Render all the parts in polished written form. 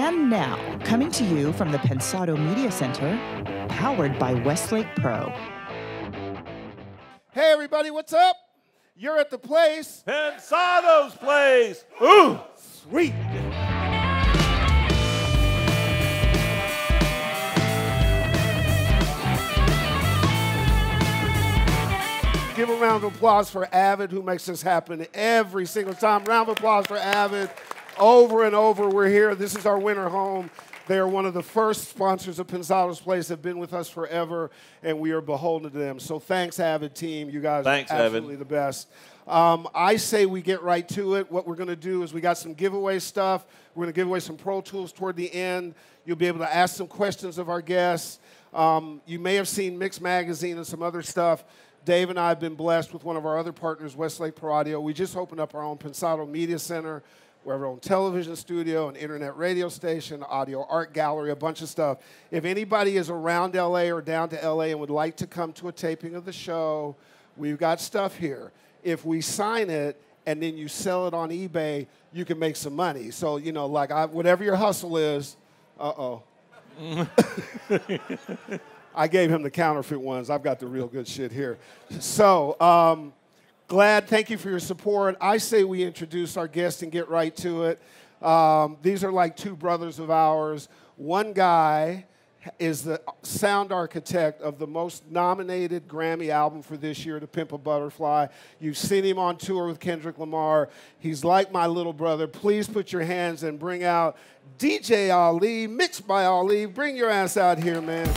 And now, coming to you from the Pensado Media Center, powered by Westlake Pro. Hey, everybody, what's up? You're at the place. Pensado's place. Ooh, Sweet. Give a round of applause for Avid, who makes this happen every single time. Round of applause for Avid. Over and over, we're here. This is our winter home. They are one of the first sponsors of Pensado's Place. They've been with us forever, and we are beholden to them. So thanks, Avid team. You guys Thanks, are absolutely Avid. the best. I say we get right to it. What we're going to do is we got some giveaway stuff. We're going to give away some Pro Tools toward the end. You'll be able to ask some questions of our guests. You may have seen Mix Magazine and some other stuff. Dave and I have been blessed with one of our other partners, Westlake Pro Audio. We just opened up our own Pensado Media Center. We have our own television studio, an internet radio station, audio art gallery, a bunch of stuff. If anybody is around LA or down to LA and would like to come to a taping of the show, we've got stuff here. If we sign it and then you sell it on eBay, you can make some money. So, you know, like whatever your hustle is, I gave him the counterfeit ones. I've got the real good shit here. So, glad, thank you for your support. I say we introduce our guest and get right to it. These are like two brothers of ours. One guy is the sound architect of the most nominated Grammy album for this year, To Pimp a Butterfly. You've seen him on tour with Kendrick Lamar. He's like my little brother. Please put your hands and bring out DJ Ali, mixed by Ali. Bring your ass out here, man.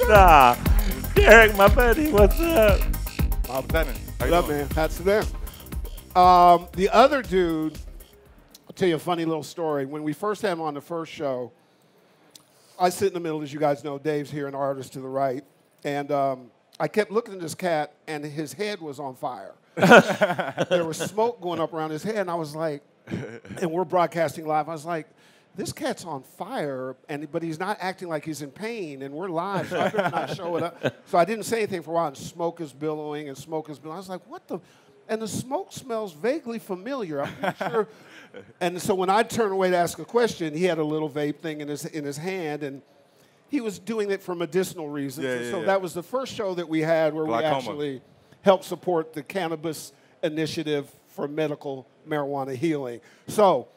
nah. Derek, my buddy, what's up? Bob Bennett. What up, man? Hats to them. The other dude, I'll tell you a funny little story. When we first had him on the first show, I sit in the middle, as you guys know. Dave's here, an artist to the right. And I kept looking at this cat, and his head was on fire. There was smoke going up around his head, and I was like, and we're broadcasting live. I was like, this cat's on fire, but he's not acting like he's in pain, and we're live, so I better not show it up. So I didn't say anything for a while, and smoke is billowing, and smoke is billowing. I was like, what the? And the smoke smells vaguely familiar. I'm not sure. And so when I turned away to ask a question, he had a little vape thing in his hand, and he was doing it for medicinal reasons. Yeah, and so yeah. that was the first show that we had where Glaucoma. we actually helped support the cannabis initiative for medical marijuana healing. So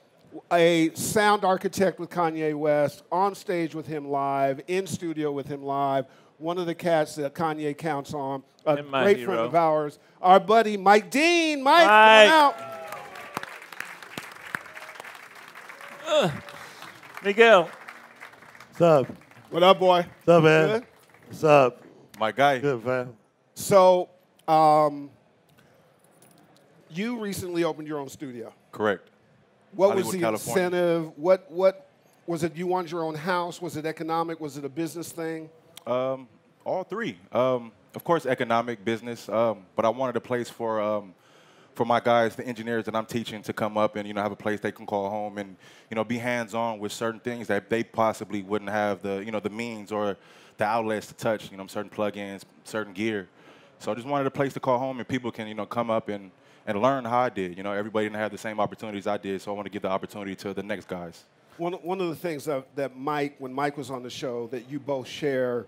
a sound architect with Kanye West, on stage with him live, in studio with him live, one of the cats that Kanye counts on, a great friend of ours, our buddy Mike Dean. Mike, come on out. Miguel. What's up? What up, boy? What's up, man? Good? What's up? My guy. Good, man. So, you recently opened your own studio. Correct. What was Hollywood, the California. incentive? What was it? You wanted your own house? Was it economic? Was it a business thing? All three. Of course, economic, business. But I wanted a place for my guys, the engineers that I'm teaching, to come up and have a place they can call home and be hands-on with certain things that they possibly wouldn't have the means or the outlets to touch. Certain plugins, certain gear. So I just wanted a place to call home and people can come up and learn how I did. Everybody didn't have the same opportunities I did, so I want to give the opportunity to the next guys. One of the things that Mike, when Mike was on the show, that you both share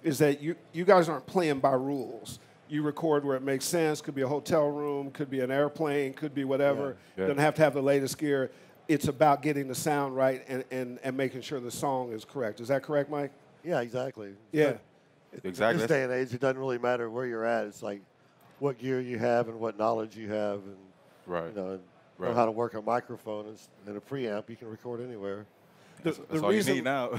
is that you guys aren't playing by rules. You record where it makes sense. Could be a hotel room, could be an airplane, could be whatever. Yeah. Doesn't have to have the latest gear. It's about getting the sound right and making sure the song is correct. Is that correct, Mike? Yeah, exactly. Yeah. Exactly. In this day and age, it doesn't really matter where you're at. It's like what gear you have and what knowledge you have, and Right. know Right. how to work a microphone and a preamp. You can record anywhere. That's all you need now.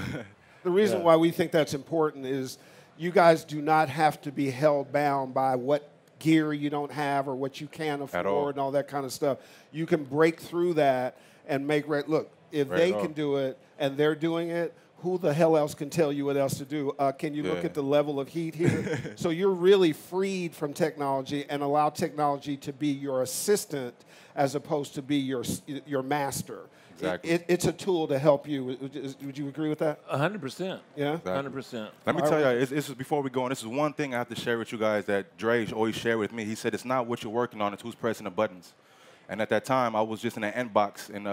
The reason why we think that's important is you guys do not have to be held bound by what gear you don't have or what you can't afford and all that kind of stuff. You can break through that and make look, if they can do it and they're doing it, who the hell else can tell you what else to do? Can you look at the level of heat here? So you're really freed from technology and allow technology to be your assistant as opposed to be your master. Exactly. it's a tool to help you. Would you agree with that? 100%. Yeah. 100%. Let me tell you, this is before we go on. This is one thing I have to share with you guys that Dre always shared with me. He said it's not what you're working on; it's who's pressing the buttons. And at that time, I was just in an inbox, and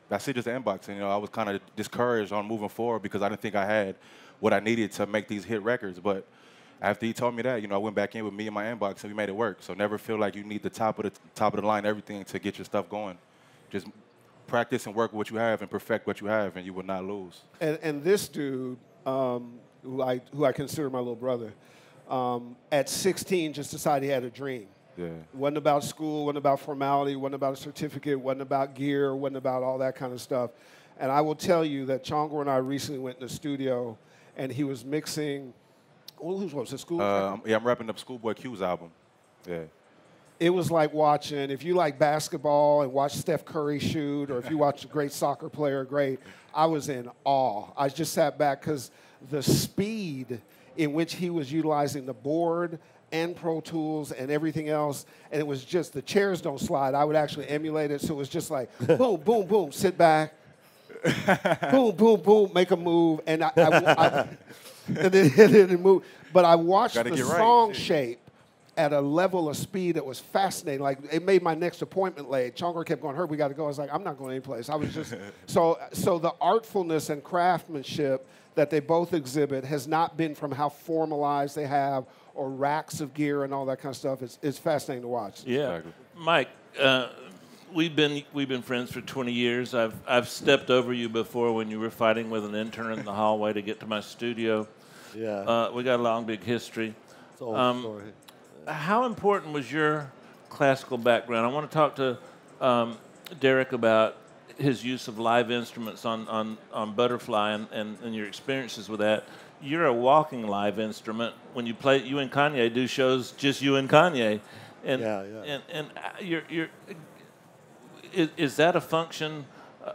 that's it, just an inbox. And I was kind of discouraged on moving forward because I didn't think I had what I needed to make these hit records. But after he told me that, I went back in with me in my inbox, and we made it work. So never feel like you need the top of the line, everything to get your stuff going. Just practice and work what you have and perfect what you have, and you will not lose. And this dude, who I consider my little brother, at 16 just decided he had a dream. Yeah. It wasn't about school, wasn't about formality, wasn't about a certificate, wasn't about gear, wasn't about all that kind of stuff. And I will tell you that Chongo and I recently went in the studio, and he was mixing. What was it? School? Yeah, I'm wrapping up Schoolboy Q's album. Yeah. It was like watching, if you like basketball and watch Steph Curry shoot, or if you watch a great soccer player, I was in awe. I just sat back because the speed in which he was utilizing the board and Pro Tools and everything else, and it was just, the chairs don't slide. I would actually emulate it, so it was just like, boom, boom, boom, sit back, boom, boom, boom, make a move, and and then move. But I watched the song shape at a level of speed that was fascinating. Like, it made my next appointment late. Chongo kept going, Herb, we got to go. I was like, I'm not going anyplace. I was just, so the artfulness and craftsmanship that they both exhibit has not been from how formalized they have or racks of gear and all that kind of stuff. It's fascinating to watch. Yeah. Mike, we've been friends for 20 years. I've stepped over you before when you were fighting with an intern in the hallway to get to my studio. Yeah. We got a long, big history. It's an old story. How important was your classical background? I want to talk to Derek about his use of live instruments on Butterfly and your experiences with that. You're a walking live instrument. When you play, you and Kanye do shows, just you and Kanye. And, Yeah. And is that a function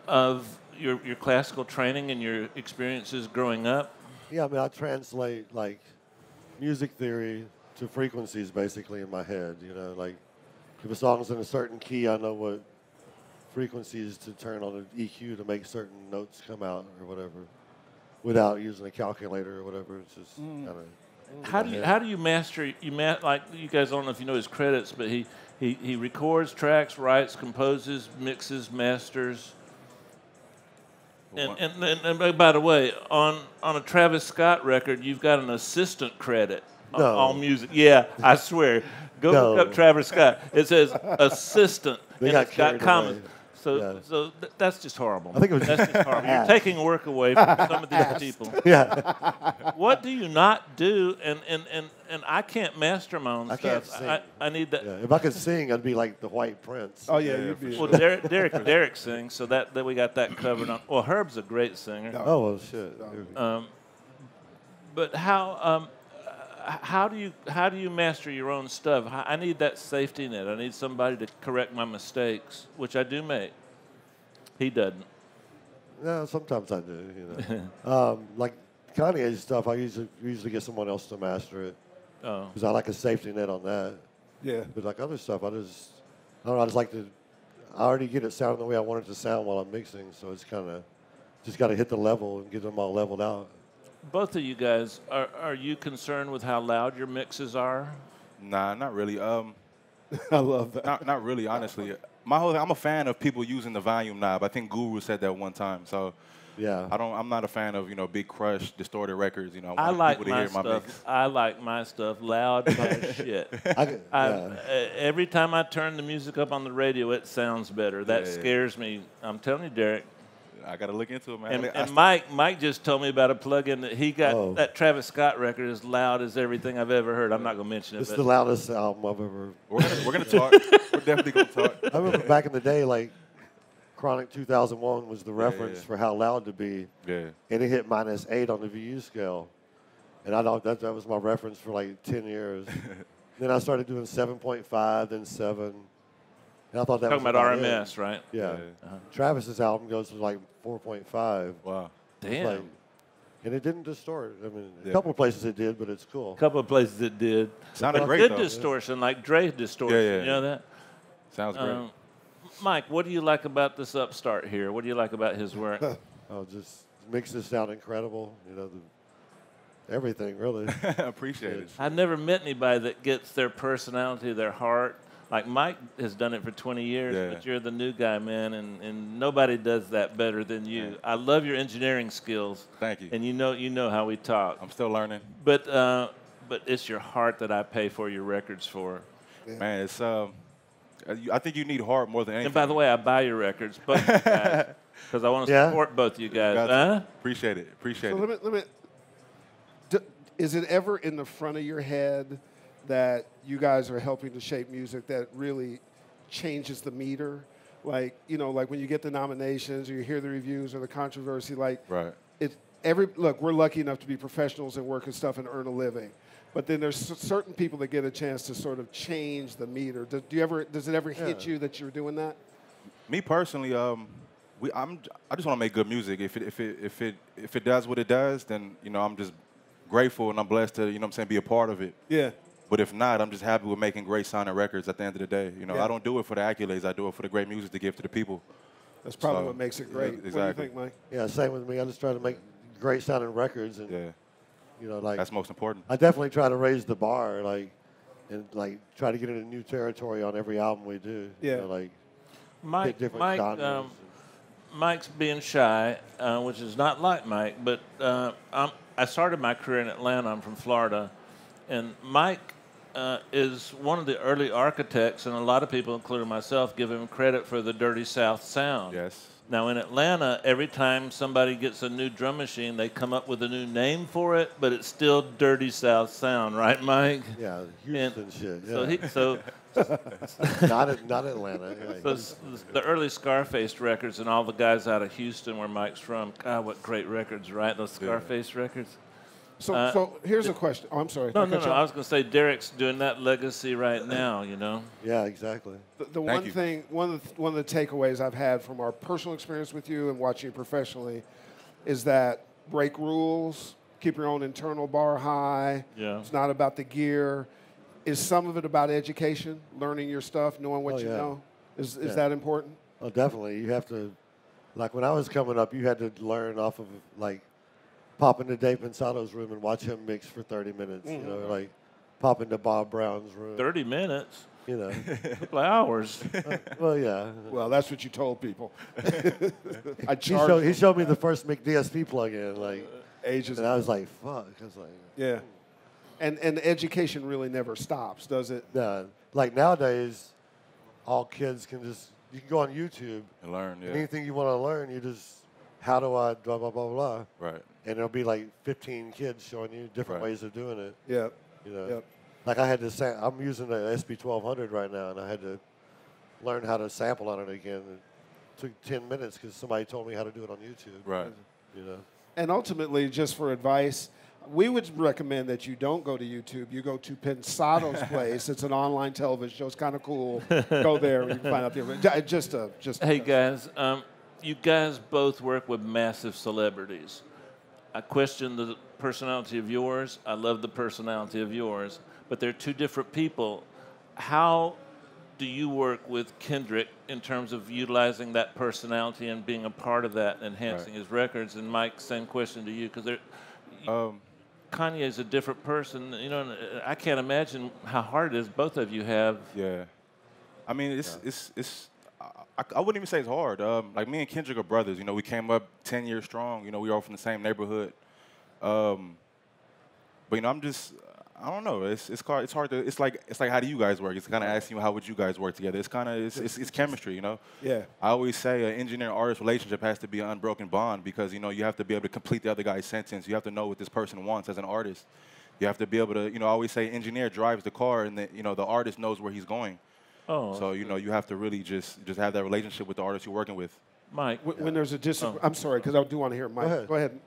of your classical training and your experiences growing up? Yeah, I mean, I translate, like, music theory to frequencies, basically, in my head. Like, if a song's in a certain key, I know what frequencies to turn on an EQ to make certain notes come out or whatever, without using a calculator or whatever. It's just kind of. How do you master? Like, you guys, I don't know if you know his credits, but he records tracks, writes, composes, mixes, masters. And by the way, on a Travis Scott record, you've got an assistant credit on all music. Yeah, I swear. Go look up Travis Scott. It says assistant, and it's got commas. So that's just horrible. I think it was that's just horrible. You're taking work away from some of these people. Yeah. What do you not do? And I can't master my own I stuff. can't sing. I need that. Yeah. If I could sing, I'd be like the White Prince. Oh, yeah, you'd be. Well, Derek sings, so that we got that covered on. Well, Herb's a great singer. Oh, well, shit. But how do you master your own stuff? I need that safety net. I need somebody to correct my mistakes, which I do make. He doesn't. No, sometimes I do. Like Kanye's stuff, I usually get someone else to master it. Oh. Because I like a safety net on that. Yeah. But like other stuff, I don't know. I just like to. I already get it sounding the way I want it to sound while I'm mixing, so it's kind of just got to hit the level and get them all leveled out. Both of you guys, are you concerned with how loud your mixes are? Nah, not really. I love that. Not really, honestly. I'm a fan of people using the volume knob. I think Guru said that one time. So yeah, I'm not a fan of big crush, distorted records. I like people to hear my mix. I like my stuff loud as shit. Every time I turn the music up on the radio, it sounds better. That scares me. I'm telling you, Derek. I got to look into it, man. And Mike just told me about a plug-in that he got. That Travis Scott record as loud as everything I've ever heard. I'm not going to mention it. It's the loudest album I've ever. We're gonna talk. We're definitely gonna talk. I remember back in the day, like Chronic 2001 was the reference for how loud to be. Yeah. And it hit -8 on the VU scale, and I thought that was my reference for like 10 years. Then I started doing 7.5, then 7. And I thought that talking was about RMS, right? Yeah. Travis's album goes to like 4.5. Wow. Damn. Like, and it didn't distort. I mean, a couple of places it did, but it's cool. A couple of places it did. Sounded great, good though. distortion, like Dre distortion. Yeah. You know that? Sounds great. Mike, what do you like about this upstart here? What do you like about his work? Oh, just makes it sound incredible. You know, everything really. Appreciate it. I've never met anybody that gets their personality, their heart. Like Mike has done it for 20 years, Yeah. but you're the new guy, man, and nobody does that better than you. Yeah. I love your engineering skills. Thank you. And you know how we talk. I'm still learning. But it's your heart that I pay for your records for. Man, it's I think you need heart more than anything. And by the way, I buy your records, both you guys, because I want to support both you guys. Huh? Appreciate it. Appreciate So it. let me. Is it ever in the front of your head that you guys are helping to shape music that really changes the meter? Like, you know, like when you get the nominations or you hear the reviews or the controversy, like, Right. look, we're lucky enough to be professionals and work and stuff and earn a living. But then there's certain people that get a chance to sort of change the meter. Does it ever hit you that you're doing that? Me personally, I just want to make good music. If it does what it does, then I'm just grateful and I'm blessed to be a part of it. Yeah. But if not, I'm just happy with making great sounding records at the end of the day. I don't do it for the accolades. I do it for the great music to give to the people. That's probably what makes it great. Exactly. What do you think, Mike? Yeah, same with me. I just try to make great sounding records, and like that's most important. I definitely try to raise the bar, and try to get into new territory on every album we do. Yeah. Mike, hit different genres. Mike's being shy, which is not like Mike, but I started my career in Atlanta. I'm from Florida, and Mike is one of the early architects, and a lot of people, including myself, give him credit for the Dirty South sound. Yes. Now, in Atlanta, every time somebody gets a new drum machine, they come up with a new name for it, but it's still Dirty South sound, right, Mike? Yeah, Houston shit. Yeah. So not Atlanta. Yeah. So the early Scarface records and all the guys out of Houston where Mike's from, God, what great records, right? Those Scarface records. So here's a question. Oh, I'm sorry. No. I was going to say Derek's doing that legacy right now, Yeah, exactly. The one thing, one of the takeaways I've had from our personal experience with you and watching you professionally is that break rules, keep your own internal bar high. Yeah. It's not about the gear. Is some of it about education, learning your stuff, knowing what you know? Is that important? Oh, definitely. You have to, like when I was coming up, you had to learn off of pop into Dave Pensado's room and watch him mix for 30 minutes. Mm-hmm. Pop into Bob Brown's room. 30 minutes? A couple of hours. Well, yeah. Well, that's what you told people. He showed me the first McDSP plug-in, ages and I was like, fuck. I was like, yeah. And education really never stops, does it? nah. Like nowadays, all kids you can go on YouTube And learn, yeah. anything you want to learn, you just, how do I blah, blah, blah, blah. Right. And there'll be 15 kids showing you different ways of doing it. Yeah. Yep. Like I had to I'm using the SP1200 right now, and I had to learn how to sample on it again. It took 10 minutes because somebody told me how to do it on YouTube. Right. And ultimately, just for advice, we would recommend that you don't go to YouTube. You go to Pensado's place. It's an online television show. It's kind of cool. Go there. You can find out the Hey, guys. You guys both work with massive celebrities. I question the personality of yours. I love the personality of yours. But they're two different people. How do you work with Kendrick in terms of utilizing that personality and being a part of that and enhancing his records? And Mike, same question to you, because Kanye is a different person. And I can't imagine how hard it is both of you have. Yeah. I mean, I wouldn't even say it's hard. Like me and Kendrick are brothers. We came up 10 years strong. We were all from the same neighborhood. But I don't know. It's hard to. It's like how do you guys work? It's kind of asking you how would you guys work together. It's chemistry. Yeah. I always say an engineer-artist relationship has to be an unbroken bond because you have to be able to complete the other guy's sentence. You have to know what this person wants as an artist. You have to be able to. I always say engineer drives the car and the artist knows where he's going. Oh. So you have to really just have that relationship with the artist you're working with. Mike, when there's a I'm sorry, because I do want to hear Mike. Go ahead.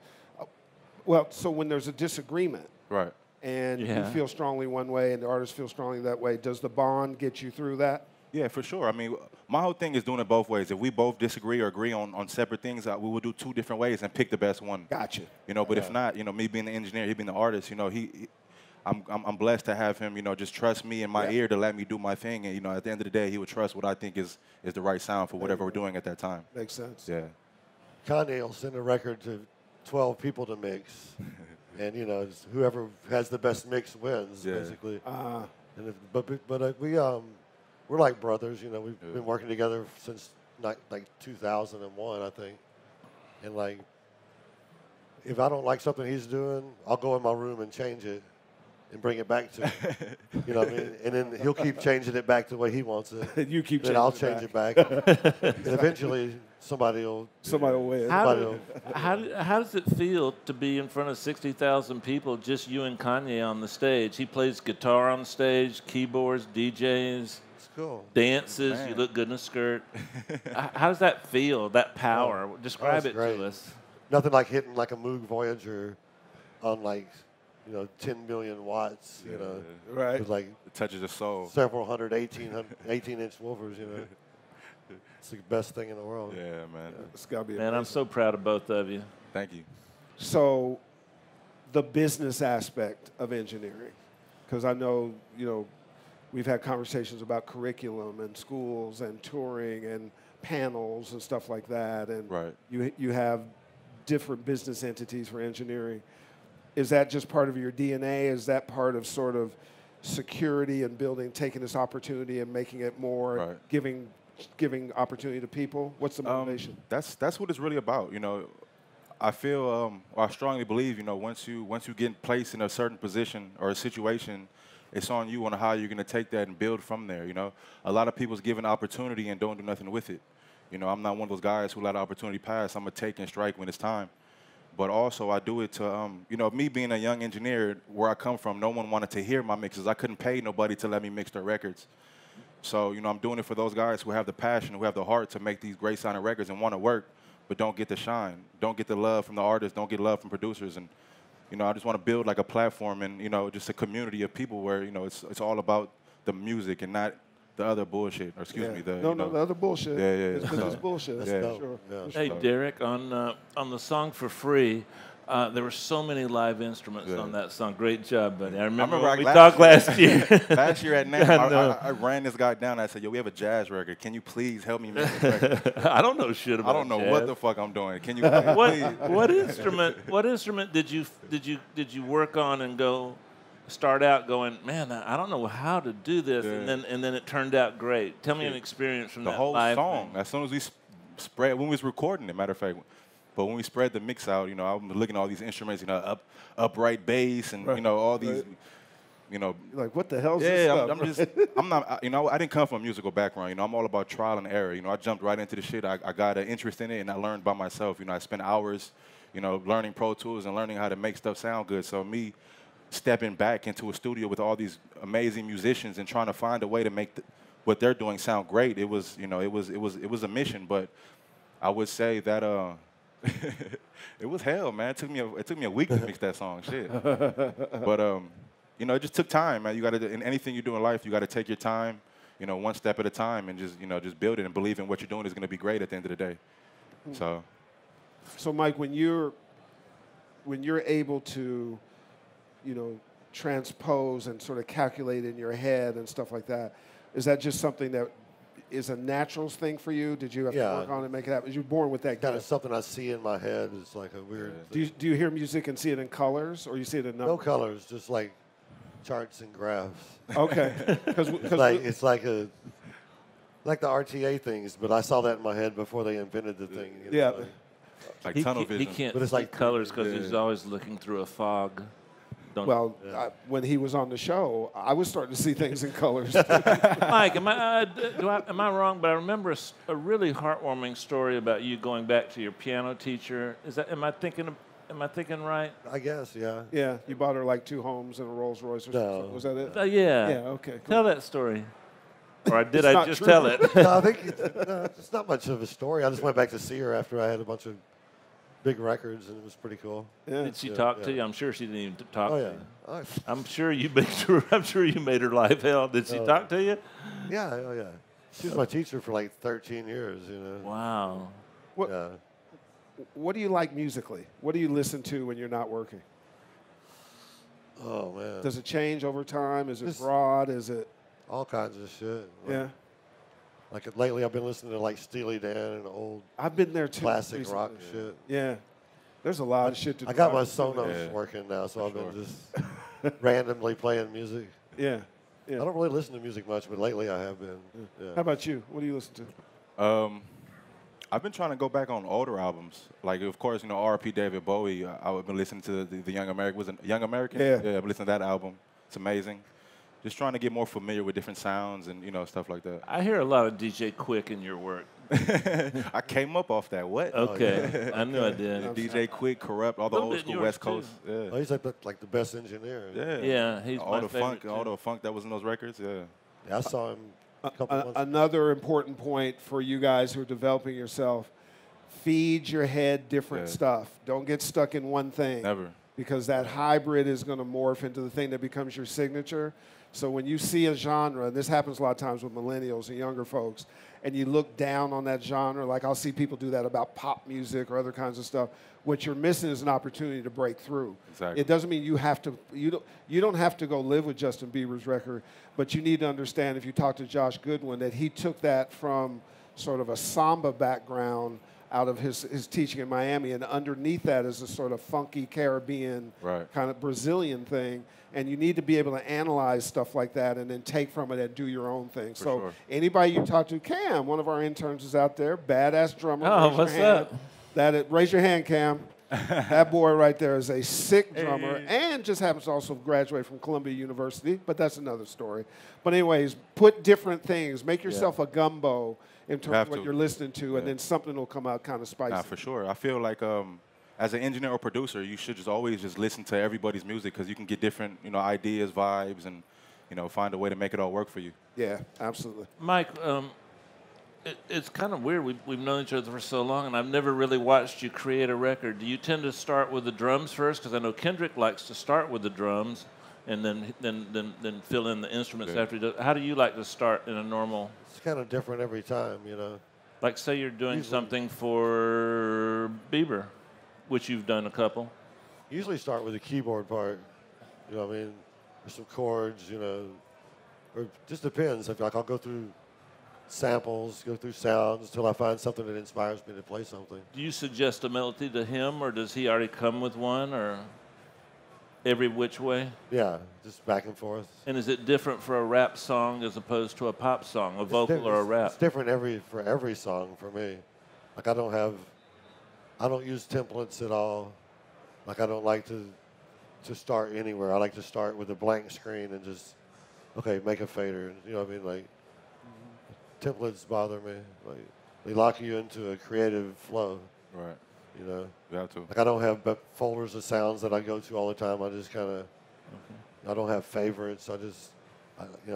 Well, so when there's a disagreement, right, and you feel strongly one way and the artist feels strongly that way, does the bond get you through that? Yeah, for sure. I mean, my whole thing is doing it both ways. If we both disagree or agree on separate things, we will do two different ways and pick the best one. Gotcha. But if not, me being the engineer, he being the artist, I'm blessed to have him, just trust me in my ear to let me do my thing. And, at the end of the day, he would trust what I think is the right sound for whatever we're doing at that time. Makes sense. Yeah. Kanye will send a record to 12 people to mix. And, it's whoever has the best mix wins, basically. And we're like brothers, We've been working together since like 2001, I think. And like, if I don't like something he's doing, I'll go in my room and change it and bring it back to him. You know what I mean? And then he'll keep changing it back the way he wants it. You keep then changing I'll it change back. it back. And eventually somebody will win. How does it feel to be in front of 60,000 people, just you and Kanye on the stage? He plays guitar on stage, keyboards, DJs. Cool. Dances, you look good in a skirt. How does that feel, that power? Describe it great. to us. Nothing like hitting like a Moog Voyager on 10 million watts, Right. With like It touches the soul. several hundred 18-inch woofers, It's the best thing in the world. Yeah, man. It's got to be Man, amazing. I'm so proud of both of you. Thank you. So the business aspect of engineering, because I know, we've had conversations about curriculum and schools and touring and panels and stuff like that. And Right. you have different business entities for engineering. Is that just part of your DNA? Is that part of sort of security and building, taking this opportunity and making it more, giving opportunity to people? What's the motivation? That's what it's really about. I feel, or I strongly believe, once you get placed in a certain position or a situation, it's on you on how you're going to take that and build from there. A lot of people's given opportunity and don't do nothing with it. I'm not one of those guys who let opportunity pass. I'm going to take and strike when it's time. But also I do it to, me being a young engineer, where I come from, no one wanted to hear my mixes. I couldn't pay nobody to let me mix their records. So, I'm doing it for those guys who have the passion, who have the heart to make these great sounding records and want to work, but don't get the shine, don't get the love from the artists, don't get love from producers. And, I just want to build like a platform and, just a community of people where, it's all about the music and not the other bullshit, or excuse me. The other bullshit. Yeah. It's business bullshit. That's for dope. sure. Yeah. Hey, Derek, on the song For Free, there were so many live instruments on that song. Great job, buddy. I remember when we talked last year. Last year at NAMM, I ran this guy down. I said, "Yo, we have a jazz record. Can you please help me make this record?" I don't know shit about I don't know jazz. what the fuck I'm doing. Can you please? What instrument did you work on and start out going, man, I don't know how to do this, and then it turned out great. Tell me an experience from The that whole live song. thing. As soon as we spread, when we was recording it, matter of fact, but when we spread the mix out, I'm looking at all these instruments, upright bass and all these, Like, what the hell is this stuff? I'm not, I didn't come from a musical background. I'm all about trial and error. I jumped right into the shit. I got an interest in it, and I learned by myself. I spent hours, learning Pro Tools and learning how to make stuff sound good. So me stepping back into a studio with all these amazing musicians and trying to find a way to make what they're doing sound great. It was, it was a mission. But I would say that it was hell, man. It took me a week to mix that song, shit. But it just took time, man. You got to, in anything you do in life, you got to take your time, one step at a time, and just build it and believe in what you're doing is going to be great at the end of the day. So Mike, when you're able to, transpose and sort of calculate in your head and stuff like that, is that just something that is a natural thing for you? Did you have to work on it and make it happen? Was you born with that Kind of gift? something I see in my head. It's like a weird thing. Do you hear music and see it in colors, or you see it in numbers? No colors, just like charts and graphs. Okay. It's like the RTA things, but I saw that in my head before they invented the thing. Yeah. Like He tunnel can't, vision. he can't But it's see like colors because he's always looking through a fog. When he was on the show, I was starting to see things in colors. Mike, am I wrong? But I remember a really heartwarming story about you going back to your piano teacher. Am I thinking right? I guess, yeah. Yeah, you bought her like 2 homes and a Rolls Royce or something. Was that it? Yeah. Yeah, okay. Cool. Tell that story. Or did It's I not just true. tell it? No, I think it's not much of a story. I just went back to see her after I had a bunch of big records, and it was pretty cool. Yeah. Did she talk to you? I'm sure she didn't even talk Oh, to yeah. you. Oh, I'm sure you made her life hell. Did she talk to you? yeah, oh, yeah. She was my teacher for like 13 years, Wow. What do you like musically? What do you listen to when you're not working? Oh, man. Does it change over time? Is it Just broad? Is it? all kinds of shit. Yeah. Like lately, I've been listening to like Steely Dan and old I've been there too. classic recently. rock shit. Yeah. There's a lot of shit to do. I got my I've been doing Sonos that. working now, so I've been just randomly playing music. Yeah. I don't really listen to music much, but lately I have been. Yeah. Yeah. How about you? What do you listen to? I've been trying to go back on older albums. Like, of course, R.P. David Bowie. I've been listening to the Young American. Was it Young American? Yeah. Yeah, I've been listening to that album. It's amazing. Just trying to get more familiar with different sounds and, stuff like that. I hear a lot of DJ Quick in your work. I came up off that. What? Okay. I knew I did. DJ Quick, Corrupt, all the Little old bit school yours, West Coast. too. Oh, he's like the best engineer. Yeah. Yeah, he's all my the favorite, funk, too. all the funk that was in those records. Yeah. Yeah, I saw him a couple months ago. Another important point for you guys who are developing yourself: feed your head different stuff. Don't get stuck in one thing. Never. Because that hybrid is going to morph into the thing that becomes your signature. So when you see a genre, and this happens a lot of times with millennials and younger folks, and you look down on that genre, like I'll see people do that about pop music or other kinds of stuff, what you're missing is an opportunity to break through. Exactly. It doesn't mean you have to, you don't have to go live with Justin Bieber's record, but you need to understand, if you talk to Josh Goodwin, that he took that from sort of a samba background out of his teaching in Miami, and underneath that is a sort of funky Caribbean kind of Brazilian thing, and you need to be able to analyze stuff like that and then take from it and do your own thing. So anybody you talk to, Cam, one of our interns is out there, badass drummer. Oh, raise what's your hand. up? Raise your hand, Cam. That boy right there is a sick drummer and just happens to also graduate from Columbia University, but that's another story. But anyways, put different things. Make yourself a gumbo in terms of what you're listening to, and then something will come out kind of spicy. Nah, for sure. I feel like as an engineer or producer, you should always just listen to everybody's music, because you can get different, ideas, vibes, and, find a way to make it all work for you. Yeah, absolutely. Mike, it's kind of weird. We've known each other for so long, and I've never really watched you create a record. Do you tend to start with the drums first? Because I know Kendrick likes to start with the drums and then fill in the instruments after he does. How do you like to start in a normal? It's kind of different every time, Like, say you're doing something for Bieber, which you've done a couple. Usually start with the keyboard part. You know what I mean? There's some chords, or it just depends. Like I'll go through samples, go through sounds until I find something that inspires me to play something. Do you suggest a melody to him, or does he already come with one, or every which way? Yeah, just back and forth. And is it different for a rap song as opposed to a pop song, a vocal or a rap? It's different for every song for me. Like I don't use templates at all. Like I don't like to start anywhere. I like to start with a blank screen and just, okay, make a fader. You know what I mean? Like templates bother me. Like they lock you into a creative flow. Right. You have to. Like I don't have folders of sounds that I go to all the time. I just kind of, I don't have favorites. I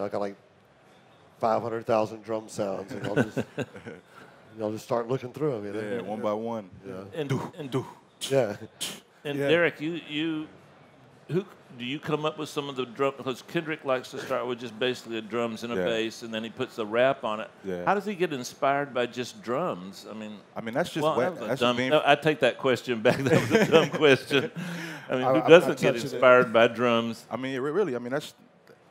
got like 500,000 drum sounds, and I'll just start looking through them. Yeah, one by one. Yeah. And Derek, who do you come up with some of the drum? Because Kendrick likes to start with just basically the drums and a bass, and then he puts the rap on it. Yeah. How does he get inspired by just drums? I mean, that's just I take that question back. That was a dumb question. I mean, who doesn't get inspired by drums? I mean, really,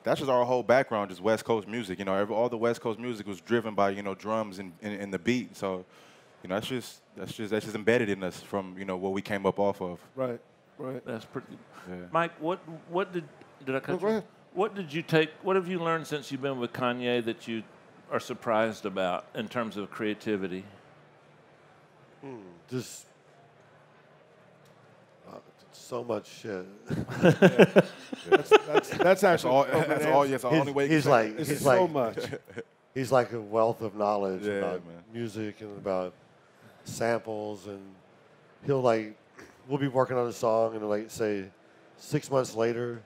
that's just our whole background, just West Coast music. All the West Coast music was driven by drums and the beat. So, that's just embedded in us from what we came up off of. Right. Right. That's pretty good. Yeah. Mike, what did I cut you? Go ahead. What have you learned since you've been with Kanye that you are surprised about in terms of creativity? Just so much shit. That's actually That's the only way. He's like so much. He's like a wealth of knowledge about man. music and about samples, and we'll be working on a song, and like say 6 months later,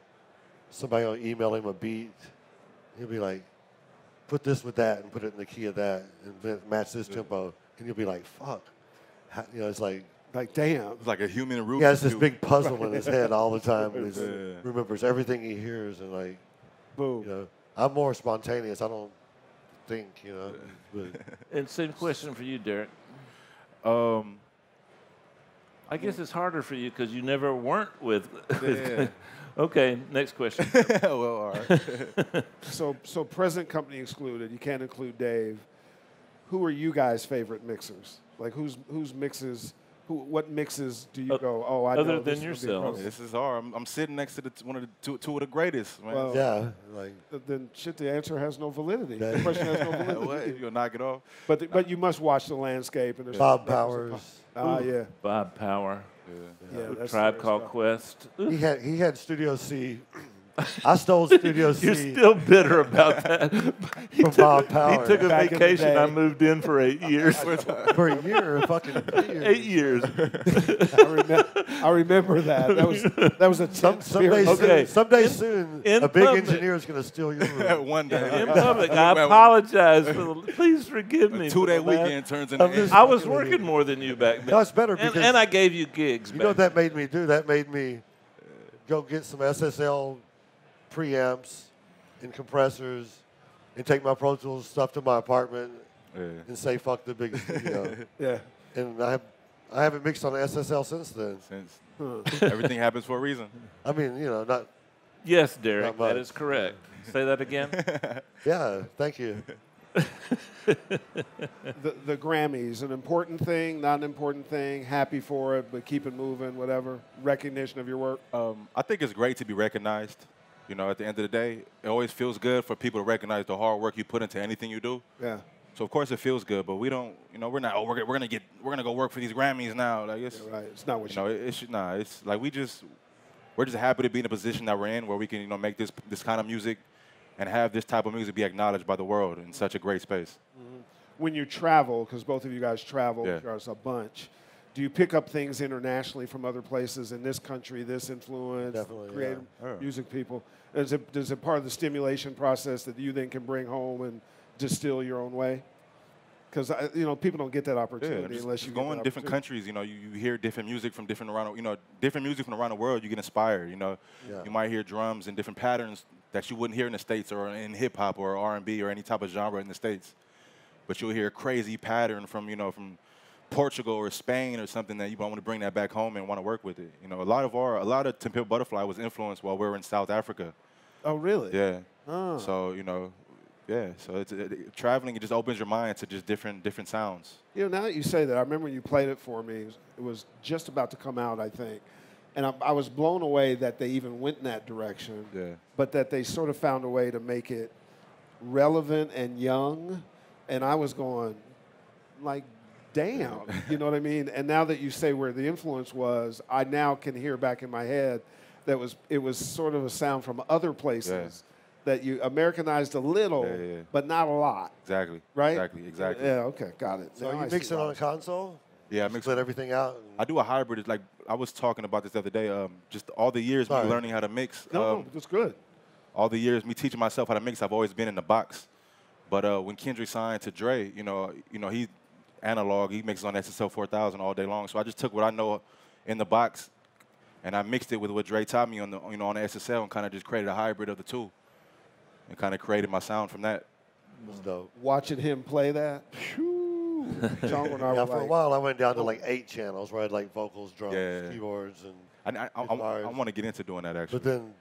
somebody will email him a beat. He'll be like, put this with that and put it in the key of that and match this tempo, and you'll be like, fuck. It's like damn. It's like a human root. He has this big puzzle in his head all the time, and he remembers everything he hears, and like, boom. I'm more spontaneous. I don't think, But And same question for you, Derek. I guess it's harder for you because you never weren't with Okay, next question. Well, all right. So present company excluded. You can't include Dave. Who are you guys' favorite mixers? Like whose mixes? What mixes do you go? Oh, I other know than this yourselves. This is hard. I'm sitting next to one of the two of the greatest, man. Well, Yeah, like then shit. The answer has no validity. The question has no validity. What? You'll knock it off. But you must watch the landscape and there's Bob Powers. Yeah. Bob Power. Yeah, that's Tribe serious Called stuff. Quest. He had Studio C. I stole Studio C You're still bitter about that. from Bob He Powers. took a Back in the vacation. day. I moved in for 8 years. for a year, fucking 8 years. I remember that. That was a someday Okay. soon, in a big public. engineer is going to steal your room. One day. In public, I apologize. Please forgive me. A for 2-day that. weekend turns into I'm just- I was working more than you back then. No, it's better because and I gave you gigs. you know what that made me do? That made me go get some SSL preamps and compressors and take my Pro Tools stuff to my apartment and say fuck the big studio. Yeah. And I haven't mixed on the SSL since then. Since everything happens for a reason. I mean, you know, not Yes, Derek, Not much. that is correct. Say that again. yeah. Thank you. The Grammys, an important thing, not an important thing, happy for it, but keep it moving, whatever. Recognition of your work. I think it's great to be recognized. You know, at the end of the day, it always feels good for people to recognize the hard work you put into anything you do. Yeah. So of course it feels good, but we don't. You know, we're not. Oh, we're gonna go work for these Grammys now. Like it's, Right. It's not what you know, it's like we're just happy to be in the position that we're in, where we can, you know, make this kind of music, and have this type of music be acknowledged by the world in such a great space. When you travel, because both of you guys travel Yeah. a bunch, do you pick up things internationally from other places in this country, this influence, Definitely, creative yeah. music people? Is it part of the stimulation process that you then can bring home and distill your own way? Because people don't get that opportunity unless you just get go in that different opportunity. countries. You know, you hear different music from different different music from around the world. You get inspired. You know, Yeah. you might hear drums and different patterns that you wouldn't hear in the States or in hip hop or R&B or any type of genre in the States. But you'll hear a crazy pattern from Portugal or Spain or something that you want to bring that back home and want to work with it. You know, a lot of Temple Butterfly was influenced while we were in South Africa. Oh, really? Yeah. Oh. So so traveling, it just opens your mind to just different sounds. You know, now that you say that, I remember when you played it for me. It was just about to come out, I think. And I was blown away that they even went in that direction. Yeah. But that they sort of found a way to make it relevant and young. And I was going, like, damn. You know what I mean? And now that you say where the influence was, I now can hear back in my head that it was sort of a sound from other places that you Americanized a little, but not a lot. Exactly. Right? Exactly. Yeah, okay, got it. So Now are I you see mixing why. on a console? Yeah, I mix. Split everything out? I do a hybrid. It's like I was talking about this the other day. Just all the years me Sorry. learning how to mix. No, that's good. All the years me teaching myself how to mix, I've always been in the box. But when Kendrick signed to Dre, he analog. He mixes on SSL 4000 all day long. So I just took what I know in the box, and I mixed it with what Dre taught me on the on the SSL, and kind of just created a hybrid of the two, and kind of created my sound from that. That's dope. Watching him play that, phew, John and I Yeah, were for a like, while I went down to like 8 channels where I had like vocals, drums, Yeah. keyboards, and I guitars. want to get into doing that actually. But then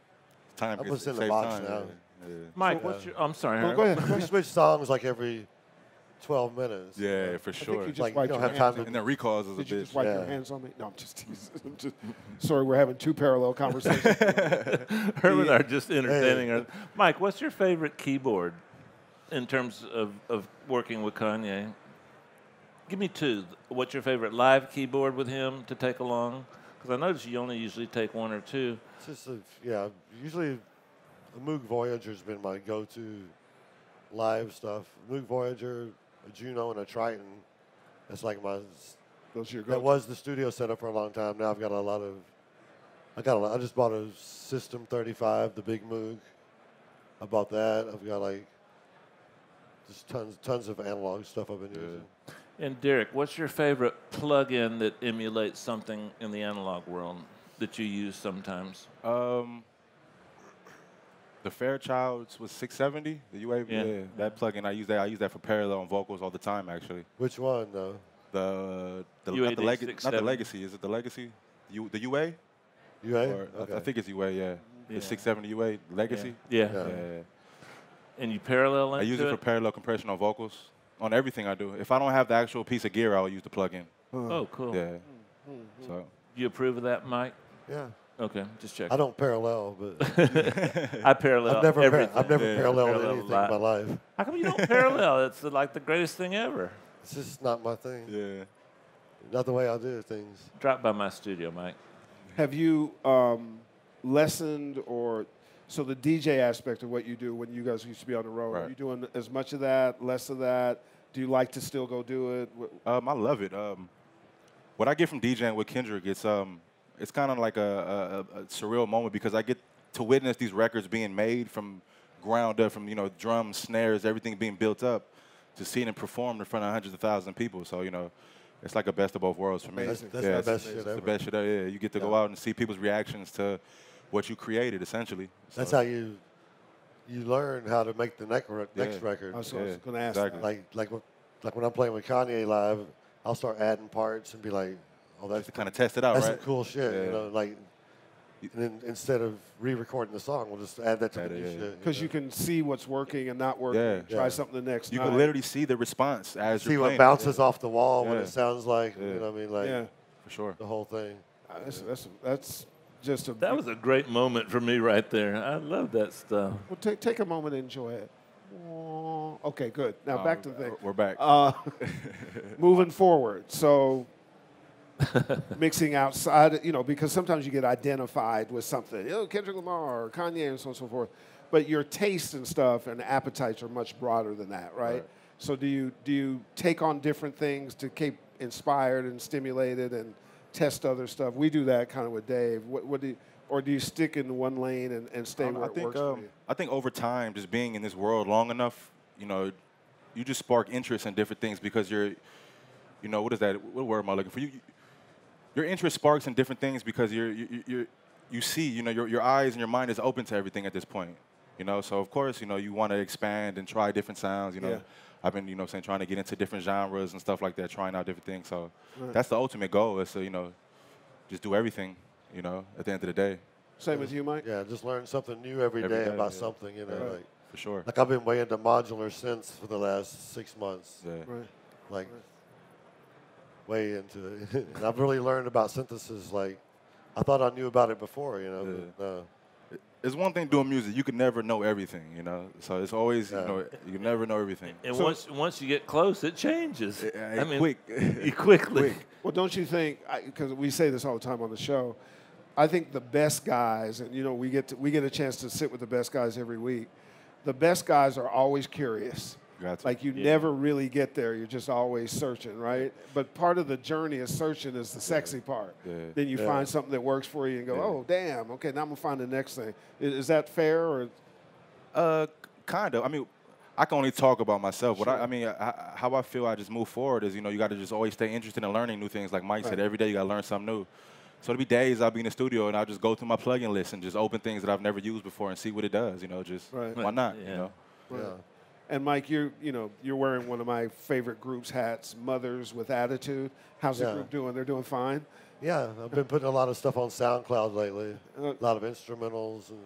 Time I gets- was in the saves box time, now. Yeah. Mike, what's your? I'm sorry. well, Harry. go ahead. we switch songs like every 12 minutes. Yeah, for I think sure. you just Like, wiped you don't your have hands time on to- And then recalls is a Did you bitch. just wipe your Yeah. hands on me? No, I'm just teasing. I'm just sorry, we're having two parallel conversations. Herman and I are just entertaining her. Mike, what's your favorite keyboard in terms of working with Kanye? Give me two. What's your favorite live keyboard with him to take along? Because I notice you only usually take one or two. It's just usually a Moog Voyager's been my go-to live stuff. Moog Voyager, a Juno, and a Triton. That's like my. Those are your That go-to. was the studio setup for a long time. Now I've got a lot of. I just bought a System 35, the big Moog. I bought that. I've got like just tons of analog stuff I've been using. And Derek, what's your favorite plug-in that emulates something in the analog world that you use sometimes? The Fairchild's was 670. The UA, Yeah. that plugin I use that for parallel and vocals all the time actually. Which one though? The UA not the 670. Legacy. Is it the Legacy? The UA? UA? Or Okay. I think it's UA. Yeah. the 670 UA Legacy. Yeah. And you parallel I into use it for parallel compression on vocals, on everything I do. If I don't have the actual piece of gear, I'll use the plug-in. Oh, cool. Yeah. So. Do you approve of that, Mike? Yeah. Okay, just check. I don't parallel, but I parallel I've never everything. paralleled Parallel anything in a lot. my life. How come you don't parallel? It's like the greatest thing ever. It's just not my thing. Yeah. Not the way I do things. Drop by my studio, Mike. Have you lessened or so the DJ aspect of what you do when you guys used to be on the road? Right. Are you doing as much of that, less of that? Do you like to still go do it? I love it. What I get from DJing with Kendrick, it's kind of like a surreal moment because I get to witness these records being made from ground up, from drums, snares, everything being built up, to seeing them performed in front of hundreds of thousands of people. So it's like a best of both worlds for me. That's yeah, the best shit it's ever. the best shit ever. Yeah, you get to go out and see people's reactions to what you created, essentially. That's So, how you learn how to make the next record. I was going to ask exactly. that. Like when I'm playing with Kanye live, I'll start adding parts and be like, oh, that's to kind of test it out, that's right? some cool shit. Yeah. And then instead of re-recording the song, we'll just add that to the new yeah. shit. Because you can see what's working and not working. Yeah. Try something the next You night. can literally see the response as See you're what playing. bounces off the wall, what Yeah. it sounds like. Yeah. You know what I mean? Yeah. For sure. The whole thing. That's just a. That was a great moment for me right there. I love that stuff. Well, take a moment and enjoy it. Okay, good. Now back to the thing. We're back. Moving forward, so mixing outside, because sometimes you get identified with something, Kendrick Lamar or Kanye and so on and so forth, but your tastes and stuff and appetites are much broader than that, right? So do you take on different things to keep inspired and stimulated and test other stuff? We do that kind of with Dave. Or do you stick in one lane and stay where it works for you? I think over time, just being in this world long enough, you just spark interest in different things because you're, what is that? What word am I looking for? Your interest sparks in different things because you see, your eyes and your mind is open to everything at this point. So of course, you want to expand and try different sounds. I've been, trying to get into different genres and stuff like that, trying out different things. So that's the ultimate goal is to, just do everything. At the end of the day. Same with you, Mike? Yeah, just learn something new every day about something, Right. For sure. Like I've been way into modular synths for the last 6 months. Yeah. Right. Way into it. And I've really learned about synthesis. I thought I knew about it before, but It's one thing doing music. You can never know everything, So it's always, you can never know everything. And once you get close, it changes. Quick. Quickly. Well, don't you think, because we say this all the time on the show, I think the best guys, and we get a chance to sit with the best guys every week. The best guys are always curious. Gotcha. Like you never really get there. You're just always searching, right? But part of the journey of searching is the sexy part. Yeah. Then you find something that works for you and go, oh, damn, okay, now I'm going to find the next thing. Is that fair? Or? Kind of. I mean, I can only talk about myself. Sure. But how I feel I just move forward is, you got to just always stay interested in learning new things. Like Mike said, every day you got to learn something new. So there'll be days I'll be in the studio and I'll just go through my plugin list and just open things that I've never used before and see what it does. Why not? Yeah. And Mike, you're wearing one of my favorite groups' hats, Mothers with Attitude. How's the group doing? They're doing fine? Yeah, I've been putting a lot of stuff on SoundCloud lately. A lot of instrumentals and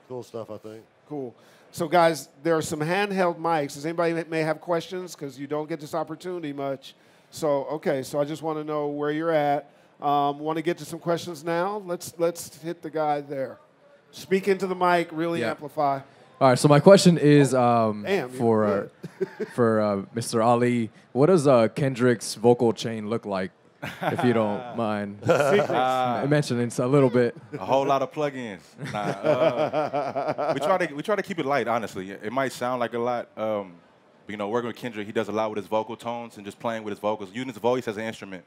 cool stuff, I think. Cool. So, guys, there are some handheld mics. Does anybody may have questions? Because you don't get this opportunity much. So, okay, so I just want to know where you're at. Want to get to some questions now? Let's hit the guy there. Speak into the mic, really amplify. All right, so my question is Damn, for Mr. Ali. What does Kendrick's vocal chain look like, if you don't mind mentioning a little bit? A whole lot of plugins. We try to keep it light, honestly. It might sound like a lot. But, working with Kendrick, he does a lot with his vocal tones and just playing with his vocals, using his voice as an instrument.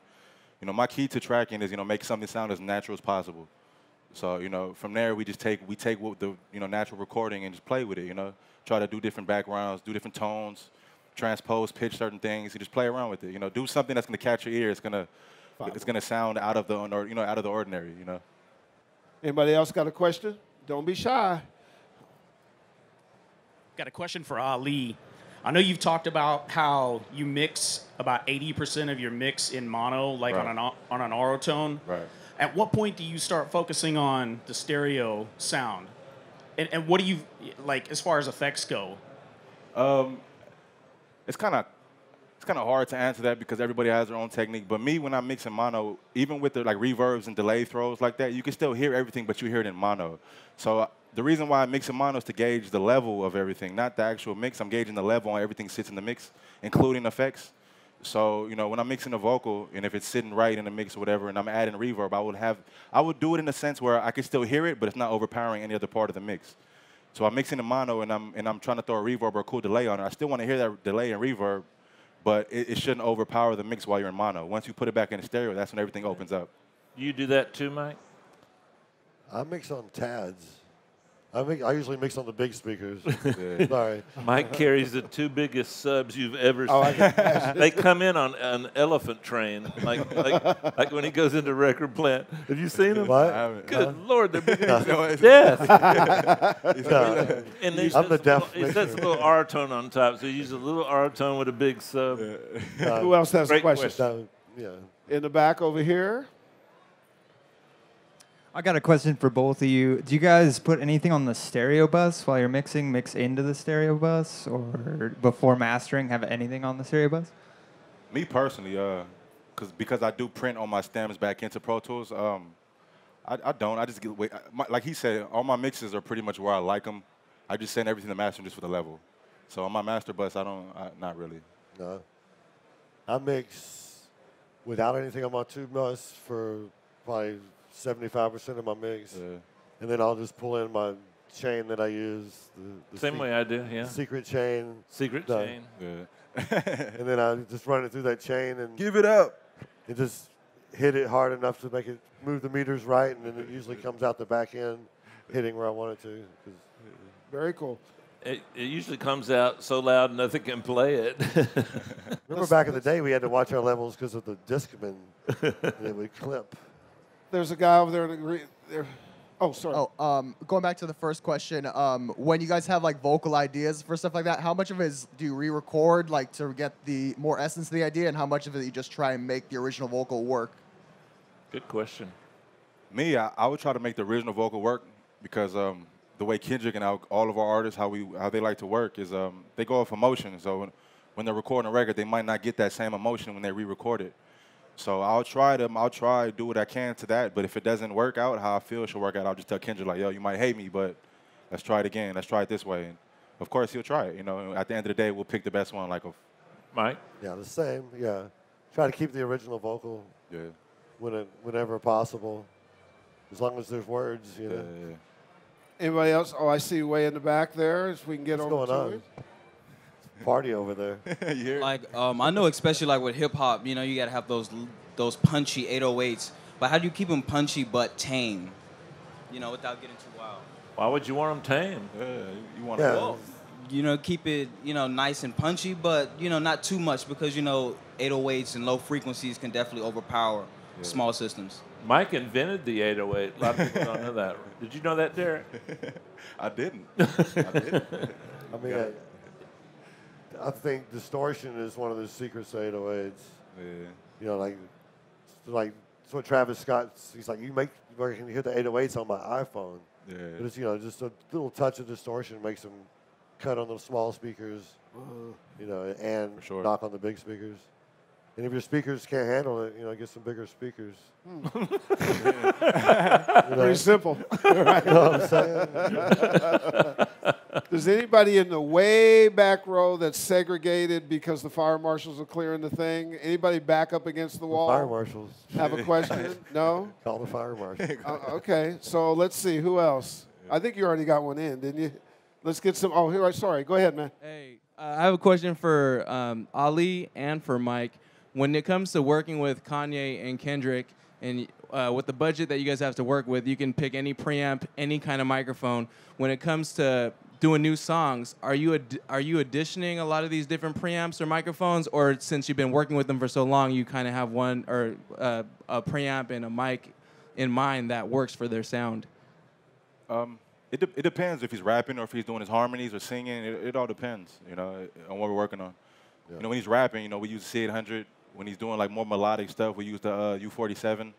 My key to tracking is, make something sound as natural as possible. So, from there, we take what the, natural recording and just play with it, Try to do different backgrounds, do different tones, transpose, pitch certain things, and just play around with it, Do something that's going to catch your ear. It's going to sound out of the, out of the ordinary, Anybody else got a question? Don't be shy. Got a question for Ali. I know you've talked about how you mix about 80% of your mix in mono, like on an auto tone. Right. At what point do you start focusing on the stereo sound? And what do you, like, as far as effects go? It's kind of hard to answer that because everybody has their own technique. But me, when I'm mixing mono, even with the like reverbs and delay throws like that, you can still hear everything, but you hear it in mono. So the reason why I mix in mono is to gauge the level of everything, not the actual mix. I'm gauging the level on everything sits in the mix, including effects. So, you know, when I'm mixing a vocal, and if it's sitting right in the mix or whatever, and I'm adding reverb, I would do it in a sense where I can still hear it, but it's not overpowering any other part of the mix. So I'm mixing the mono, and I'm trying to throw a reverb or a cool delay on it. I still want to hear that delay and reverb, but it shouldn't overpower the mix while you're in mono. Once you put it back in the stereo, that's when everything opens up. You do that too, Mike? I mix on TADs. I usually mix on the big speakers. Sorry. Mike carries the 2 biggest subs you've ever Oh, I seen. can They come in on an elephant train, like when he goes into record plant. Have you seen them? What? Good Lord, they're bigger than death. No. And he I'm the deaf He sets a little R-tone on top, so he uses a little R-tone with a big sub. Who else has a Great question? So, yeah. In the back over here. I got a question for both of you. Do you guys put anything on the stereo bus while you're mixing? Mix into the stereo bus, or before mastering, have anything on the stereo bus? Me personally, because I do print on my stems back into Pro Tools. I don't. I just get like he said. All my mixes are pretty much where I like them. I just send everything to mastering just for the level. So on my master bus, not really. No. I mix without anything on my tube bus for probably 75% of my mix. Yeah. And then I'll just pull in my chain that I use. The Same way I do, yeah. secret chain. Secret Done. chain. Yeah. And then I just run it through that chain and Give it up. it just hit it hard enough to make it move the meters right, and then it usually comes out the back end hitting where I want it to. Very cool. It usually comes out so loud nothing can play it. Remember back in the day we had to watch our levels because of the Discman, and it would clip. There's a guy over there in the green. There. Oh, sorry. Going back to the first question, when you guys have like vocal ideas for stuff like that, how much of it do you re-record like to get the more essence of the idea, and how much of it you just try and make the original vocal work? Good question. Me, I would try to make the original vocal work because the way Kendrick and all of our artists, how they like to work is they go off emotion. So when they're recording a record, they might not get that same emotion when they re-record it. So I'll try do what I can to that. But if it doesn't work out how I feel it should work out, I'll just tell Kendrick like, yo, you might hate me, but let's try it again. Let's try it this way. And of course he'll try it. You know, at the end of the day, we'll pick the best one. Like, Mike? Yeah, the same. Yeah, try to keep the original vocal. Yeah. Whenever possible, as long as there's words. You know. Yeah. Anybody else? Oh, I see way in the back there. If we can get What's over going to on? it. Party over there. Yeah. Like, I know especially like with hip hop, you know, you gotta have those punchy 808s. But how do you keep them punchy but tame? You know, without getting too wild. Why would you want them tame? Yeah, you want Yeah. to You know, keep it, you know, nice and punchy, but, you know, not too much because, you know, 808s and low frequencies can definitely overpower small systems. Mike invented the 808. A lot of people don't know that. Did you know that, Derek? I didn't. I mean, I think distortion is one of the secrets to 808s. Yeah. You know, like it's what Travis Scott. He's like, you can hear the 808s on my iPhone. Yeah. But it's, you know, just a little touch of distortion makes them cut on those small speakers, you know, and For sure. knock on the big speakers. And if your speakers can't handle it, you know, get some bigger speakers. Pretty simple. You know what I'm saying? Does anybody in the way back row that's segregated because the fire marshals are clearing the thing? Anybody back up against the wall? Fire marshals. Have a question? No? Call the fire marshal. Okay, so let's see. Who else? I think you already got one in, didn't you? Let's get some. Oh, here. Sorry. Go ahead, man. Hey, I have a question for Ali and for Mike. When it comes to working with Kanye and Kendrick, and with the budget that you guys have to work with, you can pick any preamp, any kind of microphone. When it comes to doing new songs, are you auditioning a lot of these different preamps or microphones, or since you've been working with them for so long, you kind of have one or a preamp and a mic in mind that works for their sound? It depends if he's rapping or if he's doing his harmonies or singing. It all depends, you know, on what we're working on. Yeah. You know, when he's rapping, you know, we use the C800. When he's doing like more melodic stuff, we use the U47.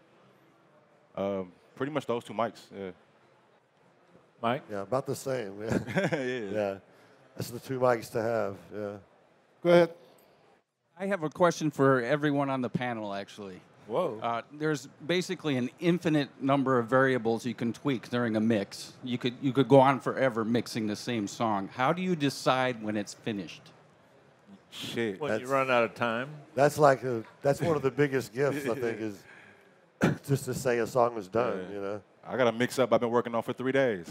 Pretty much those two mics. Yeah. Mike? Yeah, about the same. Yeah. Yeah. Yeah. That's the two mics to have. Yeah. Go ahead. I have a question for everyone on the panel, actually. Whoa. There's basically an infinite number of variables you can tweak during a mix. You could go on forever mixing the same song. How do you decide when it's finished? Shit. When you run out of time? That's that's one of the biggest gifts, I think, is just to say a song is done, you know? I got a mix up I've been working on for 3 days.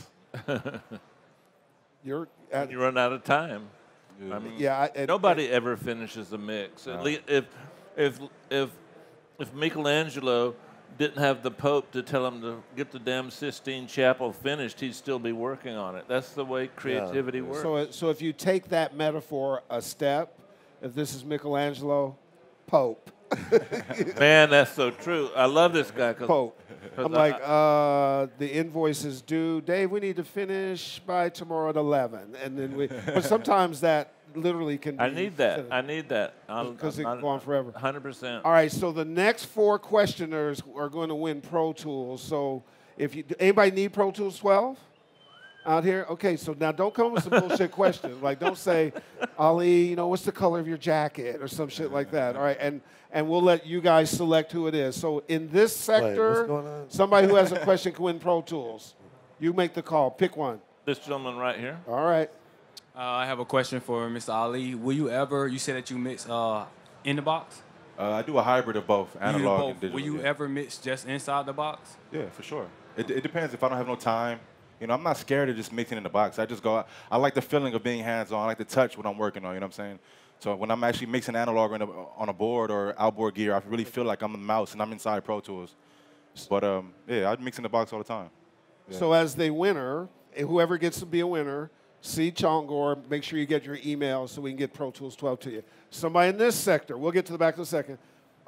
You're When you run out of time. Yeah. I mean, Yeah, nobody ever finishes a mix. At least if Michelangelo didn't have the Pope to tell him to get the damn Sistine Chapel finished, he'd still be working on it. That's the way creativity works. So if you take that metaphor a step, if this is Michelangelo, Pope. Man, that's so true. I love this guy. Pope. I'm like, the invoice is due. Dave, we need to finish by tomorrow at 11. And then but sometimes that literally can be. I need that. I need that. Because it can go on forever. 100%. All right, so the next 4 questioners are going to win Pro Tools. So if anybody need Pro Tools 12 out here? Okay, so now don't come with some bullshit questions. Like, don't say, Ali, what's the color of your jacket or some shit like that. All right, and we'll let you guys select who it is. So in this sector, somebody who has a question can win Pro Tools. You make the call. Pick one. This gentleman right here. All right. I have a question for Mr. Ali. Will you ever, you said that you mix in the box? I do a hybrid of both, analog and digital. Will you ever mix just inside the box? Yeah, for sure. It depends if I don't have no time. I'm not scared of just mixing in the box. I just go, I like the feeling of being hands-on. I like the touch what I'm working on, you know what I'm saying? So when I'm actually mixing analog on a board or outboard gear, I really feel like I'm a mouse and I'm inside Pro Tools. But yeah, I mix in the box all the time. Yeah. So as the winner, whoever gets to be a winner, see Chongor, make sure you get your email so we can get Pro Tools 12 to you. Somebody in this sector, we'll get to the back in a second.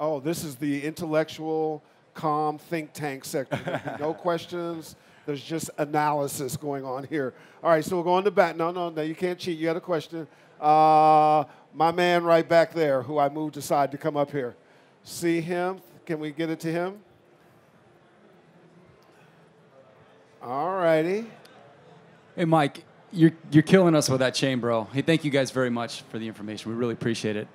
Oh, this is the intellectual, calm think tank sector. There'll be no questions. There's just analysis going on here. All right, so we'll go on the back. No, you can't cheat. You got a question. My man right back there, who I moved aside to come up here. See him? Can we get it to him? All righty. Hey, Mike, you're killing us with that chain, bro. Hey, thank you guys very much for the information. We really appreciate it.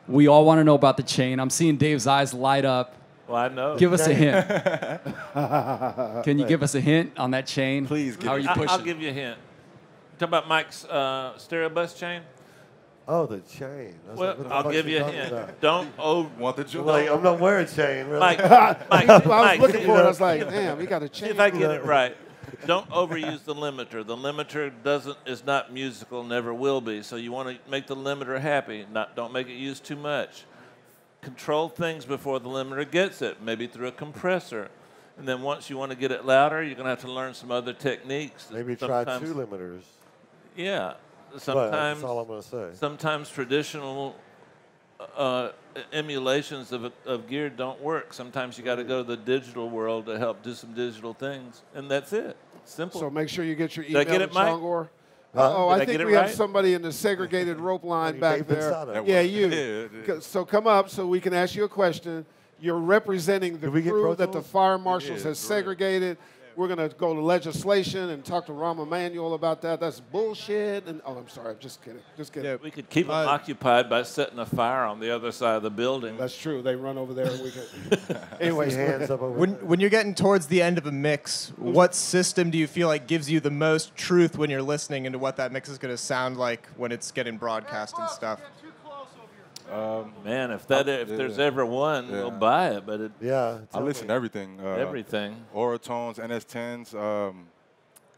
We all want to know about the chain. I'm seeing Dave's eyes light up. Well, I know. Give us a hint. Can you give us a hint on that chain? Please. How are you pushing? I'll give you a hint. Talk about Mike's stereo bus chain. Oh, the chain. Well, I'll give you a hint. Don't want the jewel. Like, I'm not wearing a chain, really. Mike, I was looking for it. I was like, damn, you got a chain. See if I get it right. Don't overuse the limiter. The limiter is not musical, never will be. So you want to make the limiter happy. Don't make it use too much. Control things before the limiter gets it, maybe through a compressor. And then once you want to get it louder, you're going to have to learn some other techniques. Maybe try 2 limiters. Yeah. That's all I'm going to say. Sometimes traditional emulations of gear don't work. Sometimes you got to go to the digital world to help do some digital things. And that's it. Simple. So make sure you get your email Did I get it, Mike? Chongor. Did I think we have somebody in the segregated rope line back there. Yeah, you. So come up so we can ask you a question. You're representing the crew that the fire marshals has segregated. We're going to go to legislation and talk to Rahm Emanuel about that. That's bullshit. And I'm sorry. I'm just kidding. Just kidding. Yeah, we could keep them occupied by setting a fire on the other side of the building. That's true. They run over there and we can. Anyways, hands up over when you're getting towards the end of a mix, what system do you feel like gives you the most truth when you're listening into what that mix is going to sound like when it's getting broadcast and stuff? Man, if there's ever one, we'll buy it. But I listen to everything. Everything. Oratones, NS10s,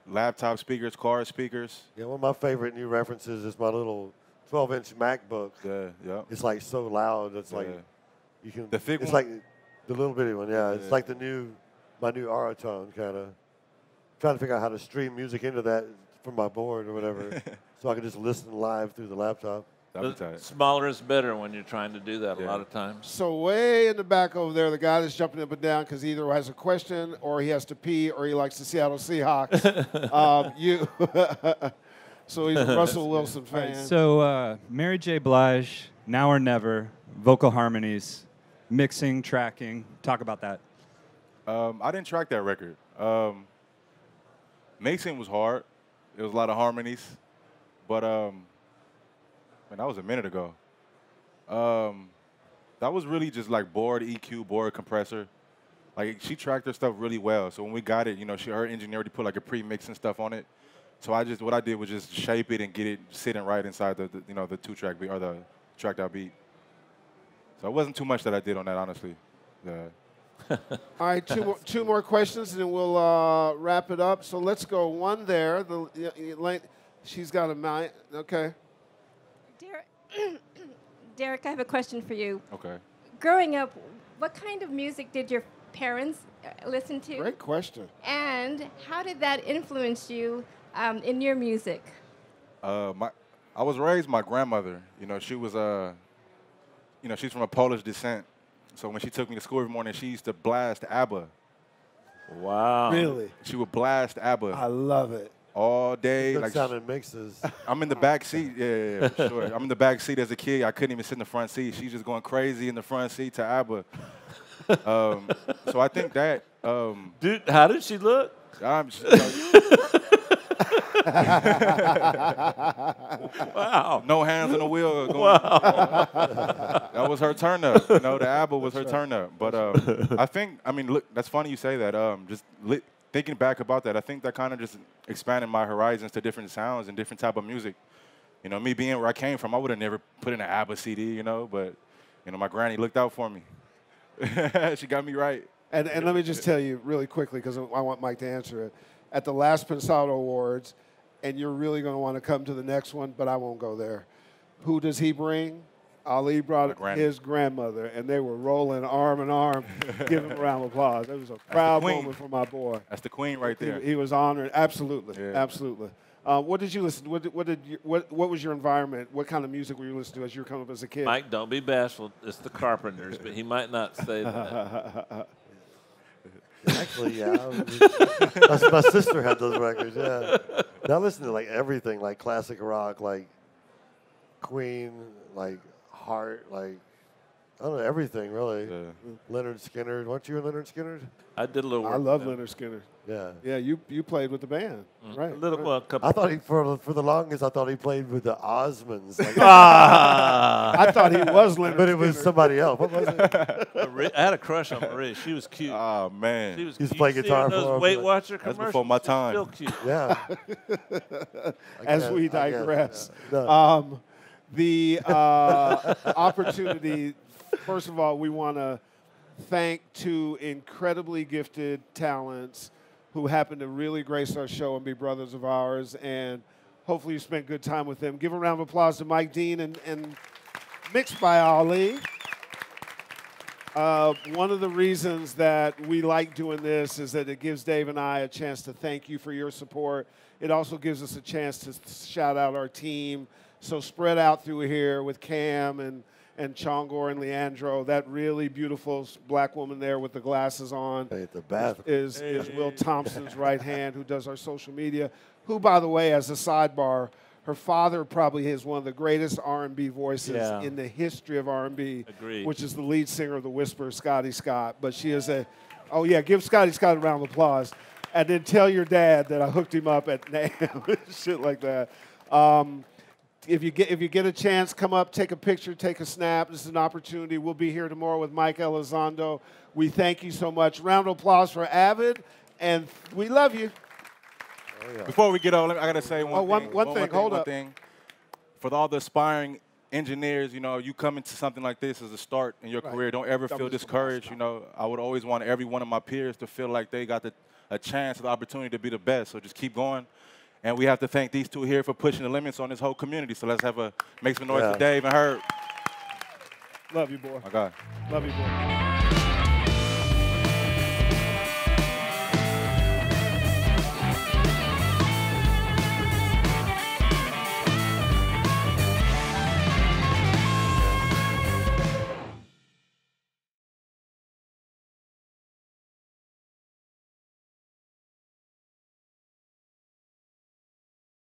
laptop speakers, car speakers. Yeah, one of my favorite new references is my little 12-inch MacBook. Yeah. It's like so loud. It's like you can. The Fig it's one? like the little bitty one. Yeah, it's like my new Aratone kind of. Trying to figure out how to stream music into that from my board or whatever, so I can just listen live through the laptop. Smaller is better when you're trying to do that a lot of times. So way in the back over there, the guy that's jumping up and down because he either has a question or he has to pee or he likes the Seattle Seahawks. So he's a Russell Wilson fan. Right, so Mary J. Blige, Now or Never, vocal harmonies, mixing, tracking. Talk about that. I didn't track that record. Mason was hard. It was a lot of harmonies. But, man, that was a minute ago. That was really just like board EQ, board compressor. Like, she tracked her stuff really well. So when we got it, you know, her engineer already put like a pre-mix and stuff on it. So what I did was just shape it and get it sitting right inside the you know, the 2-track beat or the tracked out beat. So it wasn't too much that I did on that, honestly. Yeah. All right, two more questions, and then we'll wrap it up. So let's go. One there. She's got a mic. Okay. Derek, I have a question for you. Okay. Growing up, what kind of music did your parents listen to? Great question. And how did that influence you in your music? I was raised by my grandmother. You know, she was you know, she's from a Polish descent. So when she took me to school every morning, she used to blast ABBA. Wow. Really? She would blast ABBA. I love it. All day. Good like sounding mixes. I'm in the back seat. Yeah, for sure. I'm in the back seat as a kid. I couldn't even sit in the front seat. She's just going crazy in the front seat to ABBA. So I think that. Dude, how did she look? Wow. No hands on the wheel. Wow. That was her turn up. You know, the ABBA was her turn up. But I think, I mean, look, that's funny you say that. Thinking back about that, I think that kind of just expanded my horizons to different sounds and different type of music. You know, me being where I came from, I would have never put in an ABBA CD, you know, but, you know, my granny looked out for me. She got me right. And let me just tell you really quickly, because I want Mike to answer it. At the last Pensado Awards, and you're really going to want to come to the next one, but I won't go there. Who does he bring? Ali brought his grandmother, and they were rolling arm in arm, giving him a round of applause. It was a proud moment for my boy. That's the queen right there. He was honored. Absolutely, Yeah. absolutely. What did you listen to? What was your environment? What kind of music were you listening to as you were coming up as a kid? Mike, don't be bashful. It's the Carpenters, but he might not say that. Actually, yeah. My sister had those records, yeah. I listened to like everything, like classic rock, like Queen, like Heart, like, I don't know, everything really. Yeah. Leonard Skinner. Weren't you a Leonard Skinner? I did a little work. I love with him. Leonard Skinner. Yeah. Yeah, you played with the band, right? A little, well, a couple. I thought he, for the longest, I thought he played with the Osmonds. Like, I thought he was Leonard but it was Skinner. somebody else. What was it? I had a crush on Marie. She was cute. Oh, man. She was He's cute. playing You see guitar her in for those him. Weight Watcher That's commercials. before my She's time. Still cute. Yeah. As we I guess, digress. yeah. No. The opportunity, first of all, we want to thank two incredibly gifted talents who happen to really grace our show and be brothers of ours, and hopefully you spent good time with them. Give a round of applause to Mike Dean and mixed by Ali. One of the reasons that we like doing this is that it gives Dave and I a chance to thank you for your support. It also gives us a chance to shout out our team. So spread out through here with Cam and Chongor and Leandro. That really beautiful black woman there with the glasses on is Will Thompson's right hand, who does our social media, who, by the way, as a sidebar, her father probably is one of the greatest R&B voices in the history of R&B, Agreed. which is the lead singer of The Whisper, Scotty Scott. But she is oh, yeah, give Scotty Scott a round of applause. And then tell your dad that I hooked him up at NAMM, shit like that. If you get a chance, come up, take a picture, take a snap. This is an opportunity. We'll be here tomorrow with Mike Elizondo. We thank you so much. Round of applause for Avid, and we love you. Oh, yeah. Before we get on, I got to say one thing. One thing. Hold up. For all the aspiring engineers, you know, you come into something like this as a start in your career. Don't ever feel discouraged. You know, I would always want every one of my peers to feel like they got a chance, the opportunity to be the best. So just keep going. And we have to thank these two here for pushing the limits on this whole community. So let's make some noise for Dave and Herb. Love you, boy. My God. Love you, boy.